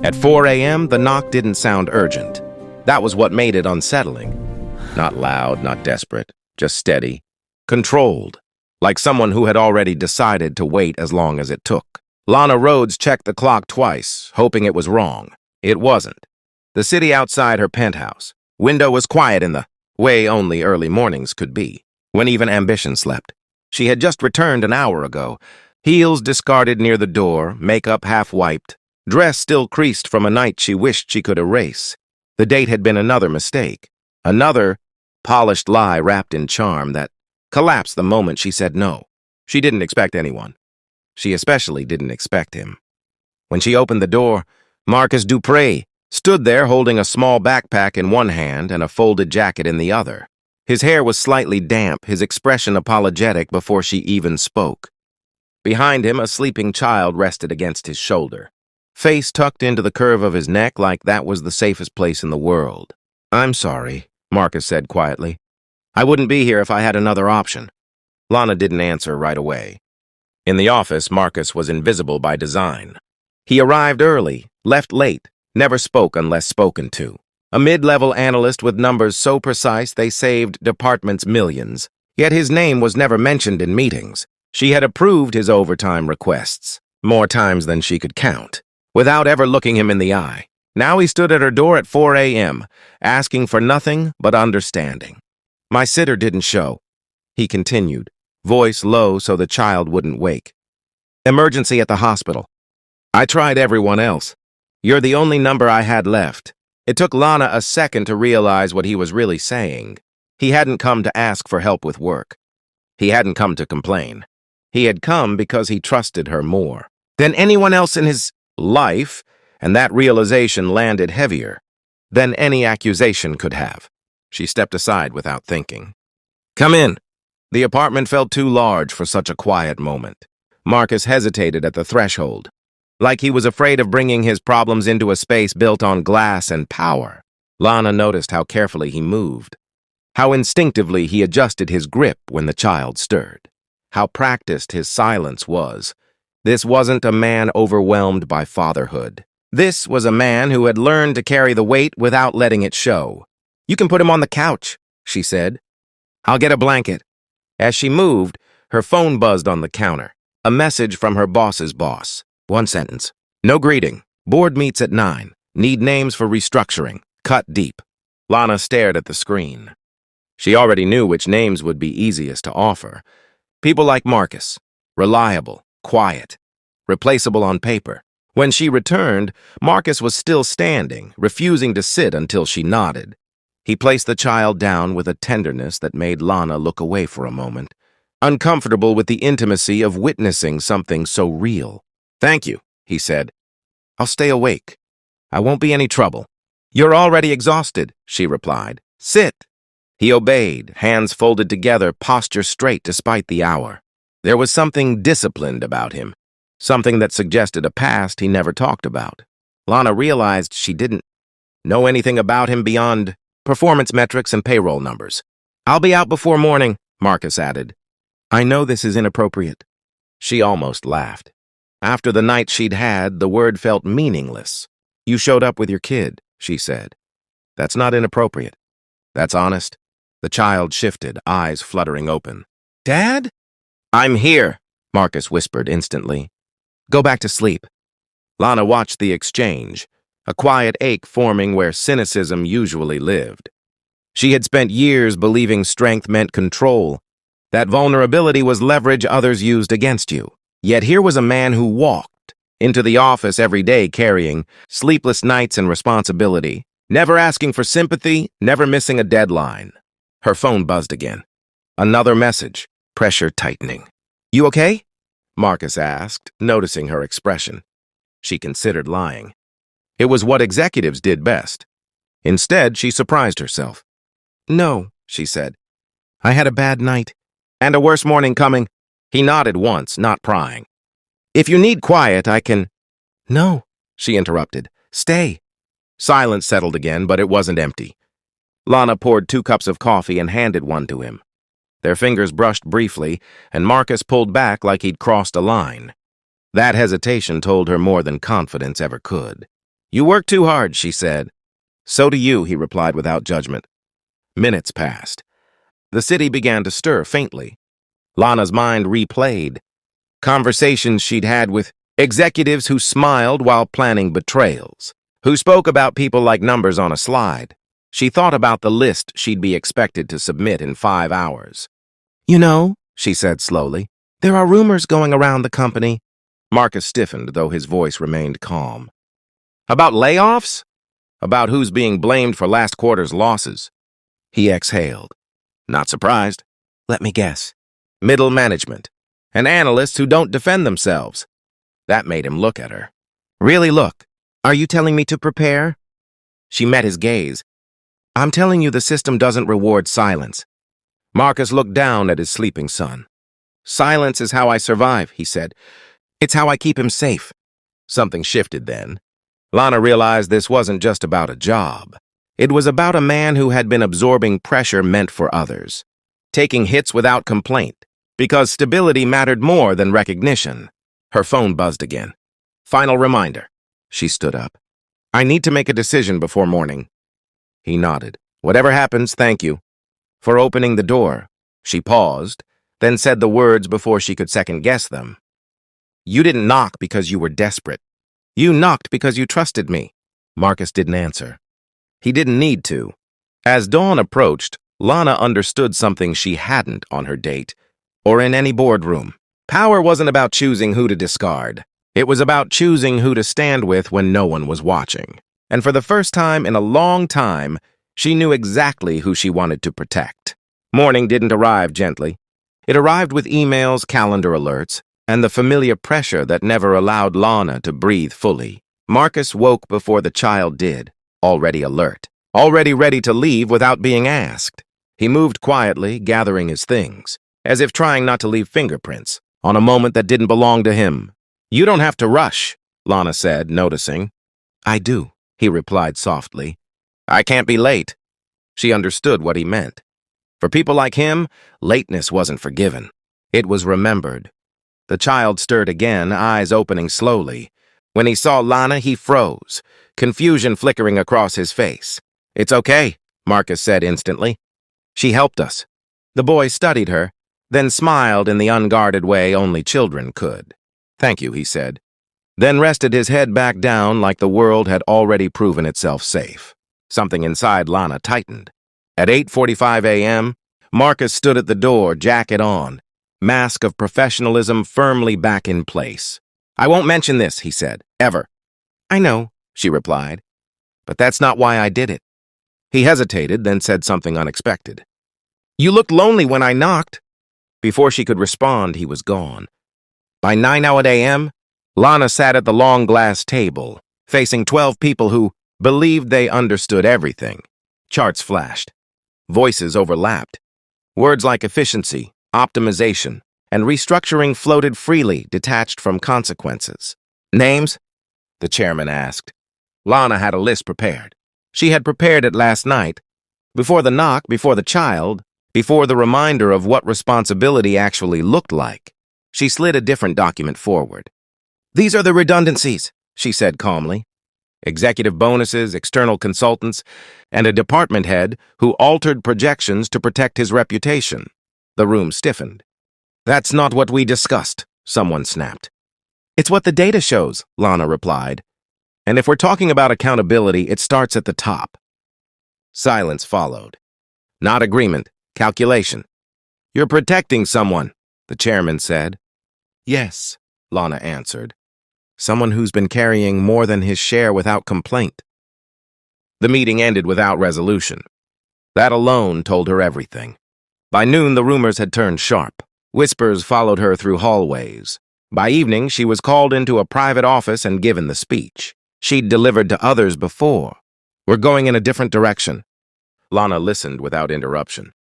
At 4 a.m., the knock didn't sound urgent. That was what made it unsettling. Not loud, not desperate, just steady, controlled, like someone who had already decided to wait as long as it took. Lana Rhodes checked the clock twice, hoping it was wrong. It wasn't. The city outside her penthouse. Window was quiet in the way only early mornings could be, when even ambition slept. She had just returned an hour ago, heels discarded near the door, makeup half wiped, dress still creased from a night she wished she could erase. The date had been another mistake, another polished lie wrapped in charm that collapsed the moment she said no. She didn't expect anyone. She especially didn't expect him. When she opened the door, Marcus Dupree stood there holding a small backpack in one hand and a folded jacket in the other. His hair was slightly damp, his expression apologetic before she even spoke. Behind him, a sleeping child rested against his shoulder, face tucked into the curve of his neck like that was the safest place in the world. "I'm sorry," Marcus said quietly. "I wouldn't be here if I had another option." Lana didn't answer right away. In the office, Marcus was invisible by design. He arrived early, left late, never spoke unless spoken to. A mid-level analyst with numbers so precise they saved departments millions. Yet his name was never mentioned in meetings. She had approved his overtime requests, more times than she could count, without ever looking him in the eye. Now he stood at her door at 4 a.m., asking for nothing but understanding. "My sitter didn't show," he continued, voice low so the child wouldn't wake. "Emergency at the hospital. I tried everyone else. You're the only number I had left." It took Lana a second to realize what he was really saying. He hadn't come to ask for help with work. He hadn't come to complain. He had come because he trusted her more than anyone else in his life, and that realization landed heavier than any accusation could have. She stepped aside without thinking. "Come in." The apartment felt too large for such a quiet moment. Marcus hesitated at the threshold, like he was afraid of bringing his problems into a space built on glass and power. Lana noticed how carefully he moved, how instinctively he adjusted his grip when the child stirred, how practiced his silence was. This wasn't a man overwhelmed by fatherhood. This was a man who had learned to carry the weight without letting it show. "You can put him on the couch," she said. "I'll get a blanket." As she moved, her phone buzzed on the counter. A message from her boss's boss. One sentence. "No greeting. Board meets at 9. Need names for restructuring. Cut deep." Lana stared at the screen. She already knew which names would be easiest to offer. People like Marcus. Reliable, quiet, replaceable on paper. When she returned, Marcus was still standing, refusing to sit until she nodded. He placed the child down with a tenderness that made Lana look away for a moment, uncomfortable with the intimacy of witnessing something so real. "Thank you," he said. "I'll stay awake. I won't be any trouble." "You're already exhausted," she replied. "Sit." He obeyed, hands folded together, posture straight despite the hour. There was something disciplined about him, something that suggested a past he never talked about. Lana realized she didn't know anything about him beyond performance metrics and payroll numbers. "I'll be out before morning," Marcus added. "I know this is inappropriate." She almost laughed. After the night she'd had, the word felt meaningless. "You showed up with your kid," she said. "That's not inappropriate. That's honest." The child shifted, eyes fluttering open. "Dad?" "I'm here," Marcus whispered instantly. "Go back to sleep." Lana watched the exchange, a quiet ache forming where cynicism usually lived. She had spent years believing strength meant control, that vulnerability was leverage others used against you. Yet here was a man who walked into the office every day carrying sleepless nights and responsibility, never asking for sympathy, never missing a deadline. Her phone buzzed again. Another message, pressure tightening. "You okay?" Marcus asked, noticing her expression. She considered lying. It was what executives did best. Instead, she surprised herself. "No," she said. "I had a bad night, and a worse morning coming." He nodded once, not prying. "If you need quiet, I can—" "No," she interrupted. "Stay." Silence settled again, but it wasn't empty. Lana poured 2 cups of coffee and handed one to him. Their fingers brushed briefly, and Marcus pulled back like he'd crossed a line. That hesitation told her more than confidence ever could. You work too hard, she said. So do you, he replied without judgment. Minutes passed. The city began to stir faintly. Lana's mind replayed conversations she'd had with executives who smiled while planning betrayals, who spoke about people like numbers on a slide. She thought about the list she'd be expected to submit in 5 hours. You know, she said slowly, there are rumors going around the company. Marcus stiffened, though his voice remained calm. About layoffs? About who's being blamed for last quarter's losses? He exhaled. Not surprised. Let me guess. Middle management. And analysts who don't defend themselves. That made him look at her. Really look. Are you telling me to prepare? She met his gaze. I'm telling you the system doesn't reward silence. Marcus looked down at his sleeping son. Silence is how I survive, he said. It's how I keep him safe. Something shifted then. Lana realized this wasn't just about a job. It was about a man who had been absorbing pressure meant for others, taking hits without complaint, because stability mattered more than recognition. Her phone buzzed again. Final reminder. She stood up. I need to make a decision before morning. He nodded. Whatever happens, thank you. For opening the door. She paused, then said the words before she could second-guess them. You didn't knock because you were desperate. You knocked because you trusted me. Marcus didn't answer. He didn't need to. As dawn approached, Lana understood something she hadn't on her date, or in any boardroom. Power wasn't about choosing who to discard. It was about choosing who to stand with when no one was watching. And for the first time in a long time, she knew exactly who she wanted to protect. Morning didn't arrive gently. It arrived with emails, calendar alerts, and the familiar pressure that never allowed Lana to breathe fully. Marcus woke before the child did, already alert, already ready to leave without being asked. He moved quietly, gathering his things, as if trying not to leave fingerprints on a moment that didn't belong to him. You don't have to rush, Lana said, noticing. I do, he replied softly. I can't be late. She understood what he meant. For people like him, lateness wasn't forgiven. It was remembered. The child stirred again, eyes opening slowly. When he saw Lana, he froze, confusion flickering across his face. It's okay, Marcus said instantly. She helped us. The boy studied her, then smiled in the unguarded way only children could. Thank you, he said, then rested his head back down like the world had already proven itself safe. Something inside Lana tightened. At 8:45 a.m., Marcus stood at the door, jacket on, mask of professionalism firmly back in place. I won't mention this, he said, ever. I know, she replied, but that's not why I did it. He hesitated, then said something unexpected. You looked lonely when I knocked. Before she could respond, he was gone. By 9 a.m., Lana sat at the long glass table, facing 12 people who believed they understood everything. Charts flashed. Voices overlapped. Words like efficiency, optimization, and restructuring floated freely, detached from consequences. Names? The chairman asked. Lana had a list prepared. She had prepared it last night. Before the knock, before the child, before the reminder of what responsibility actually looked like. She slid a different document forward. These are the redundancies, she said calmly. Executive bonuses, external consultants, and a department head who altered projections to protect his reputation. The room stiffened. That's not what we discussed, someone snapped. It's what the data shows, Lana replied. And if we're talking about accountability, it starts at the top. Silence followed. Not agreement, calculation. You're protecting someone, the chairman said. Yes, Lana answered. Someone who's been carrying more than his share without complaint. The meeting ended without resolution. That alone told her everything. By noon, the rumors had turned sharp. Whispers followed her through hallways. By evening, she was called into a private office and given the speech she'd delivered to others before. We're going in a different direction. Lana listened without interruption.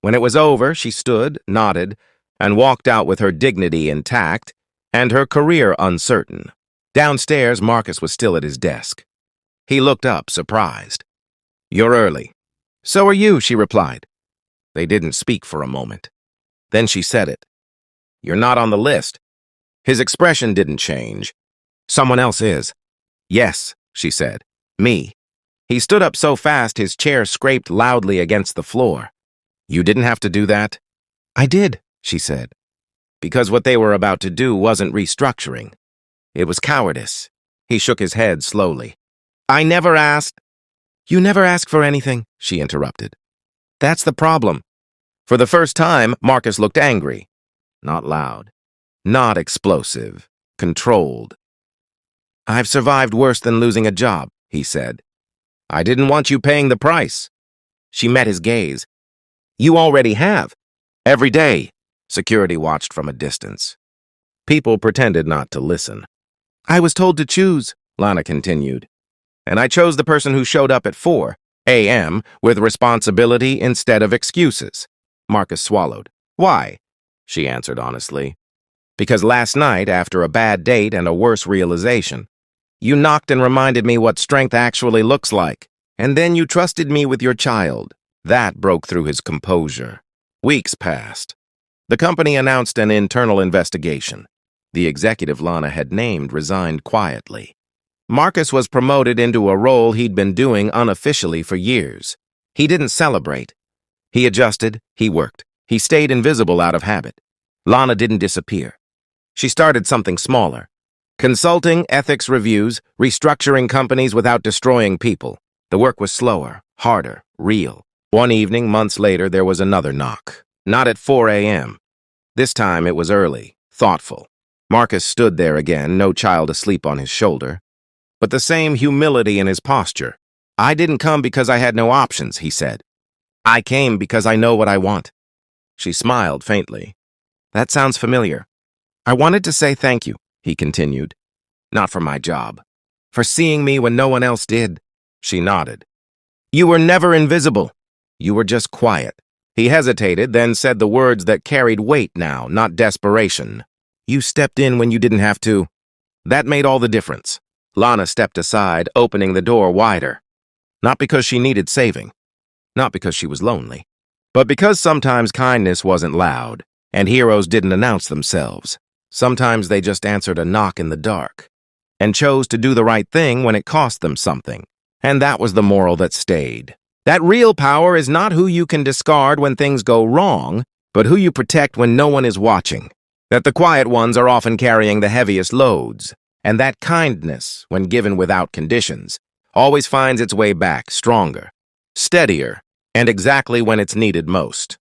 When it was over, she stood, nodded, and walked out with her dignity intact and her career uncertain. Downstairs, Marcus was still at his desk. He looked up, surprised. You're early. So are you, she replied. They didn't speak for a moment. Then she said it. You're not on the list. His expression didn't change. Someone else is. Yes, she said. Me. He stood up so fast his chair scraped loudly against the floor. You didn't have to do that? I did, she said. Because what they were about to do wasn't restructuring. It was cowardice. He shook his head slowly. I never asked. You never ask for anything, she interrupted. That's the problem. For the first time, Marcus looked angry. Not loud. Not explosive. Controlled. I've survived worse than losing a job, he said. I didn't want you paying the price. She met his gaze. You already have. Every day. Security watched from a distance. People pretended not to listen. I was told to choose, Lana continued. And I chose the person who showed up at 4 a.m. with responsibility instead of excuses. Marcus swallowed. Why? She answered honestly. Because last night, after a bad date and a worse realization, you knocked and reminded me what strength actually looks like. And then you trusted me with your child. That broke through his composure. Weeks passed. The company announced an internal investigation. The executive Lana had named resigned quietly. Marcus was promoted into a role he'd been doing unofficially for years. He didn't celebrate. He adjusted, he worked. He stayed invisible out of habit. Lana didn't disappear. She started something smaller. Consulting, ethics reviews, restructuring companies without destroying people. The work was slower, harder, real. One evening, months later, there was another knock. Not at 4 a.m. This time it was early, thoughtful. Marcus stood there again, no child asleep on his shoulder. But the same humility in his posture. I didn't come because I had no options, he said. I came because I know what I want. She smiled faintly. That sounds familiar. I wanted to say thank you, he continued. Not for my job. For seeing me when no one else did. She nodded. You were never invisible. You were just quiet. He hesitated, then said the words that carried weight now, not desperation. You stepped in when you didn't have to. That made all the difference. Lana stepped aside, opening the door wider. Not because she needed saving. Not because she was lonely. But because sometimes kindness wasn't loud, and heroes didn't announce themselves. Sometimes they just answered a knock in the dark, and chose to do the right thing when it cost them something. And that was the moral that stayed. That real power is not who you can discard when things go wrong, but who you protect when no one is watching. That the quiet ones are often carrying the heaviest loads. And that kindness, when given without conditions, always finds its way back stronger, steadier, and exactly when it's needed most.